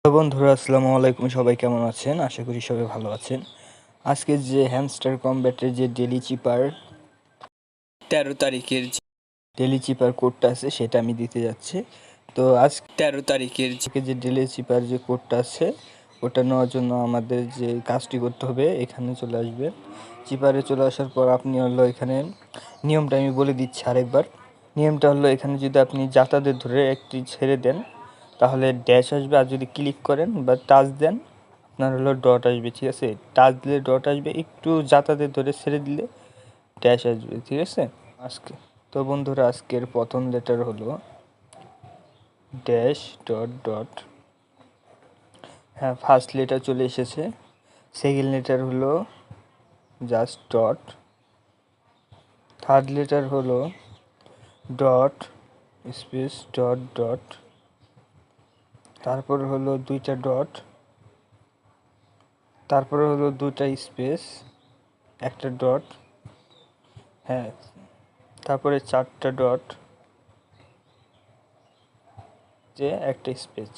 তো বন্ধুরা আসসালামু আলাইকুম, সবাই কেমন আছেন? আশা করি সবাই ভালো আছেন। আজকে যে হ্যামস্টার কমব্যাটের যে ডেলি চিপার 13 তারিখের ডেলি চিপার কোডটা আছে সেটা আমি দিতে যাচ্ছি। তো আজ 13 তারিখের যে ডেলি চিপার যে কোডটা আছে ওটা নেওয়ার জন্য আমাদের যে কাজটি করতে হবে, এখানে চলে আসবেন। চিপারে চলে আসার পর আপনি হলো এখানে নিয়মটা আমি বলে দিচ্ছি আরেকবার। নিয়মটা হলো এখানে যদি আপনি যাতাদের ধরে একটি ছেড়ে দেন তাহলে ড্যাশ আসবে, আর যদি ক্লিক করেন বা টাচ দেন আপনার হলো ডট আসবে। ঠিক আছে, টাচ দিলে ডট আসবে, একটু যাতাদের ধরে ছেড়ে দিলে ড্যাশ আসবে। ঠিক আছে, আজকে তো বন্ধুরা আজকের প্রথম লেটার হলো ড্যাশ ডট ডট। হ্যাঁ, ফার্স্ট লেটার চলে এসেছে। সেকেন্ড লেটার হলো জাস্ট ডট। থার্ড লেটার হলো ডট স্পেস ডট ডট, তারপর হলো দুইটা ডট, তারপরে হলো দুইটা স্পেস একটা ডট, হ্যাঁ, তারপরে চারটা ডট যে একটা স্পেস।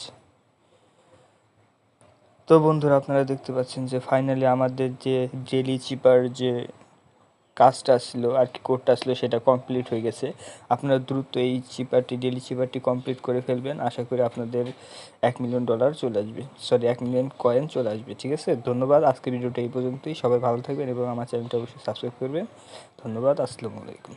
তো বন্ধুরা আপনারা দেখতে পাচ্ছেন যে ফাইনালি আমাদের যে ডেলি চিপার যে কাজটা ছিল আর কি, কোডটা ছিল সেটা কমপ্লিট হয়ে গেছে। আপনারা দ্রুত এই চিপারটি ডেলি চিপারটি কমপ্লিট করে ফেলবেন। আশা করি আপনাদের $1,000,000 চলে আসবে, সরি 1,000,000 কয়েন চলে আসবে। ঠিক আছে, ধন্যবাদ। আজকের ভিডিওটা এই পর্যন্তই। সবাই ভালো থাকবেন এবং আমার চ্যানেলটা অবশ্যই সাবস্ক্রাইব করবেন। ধন্যবাদ, আসসালামু আলাইকুম।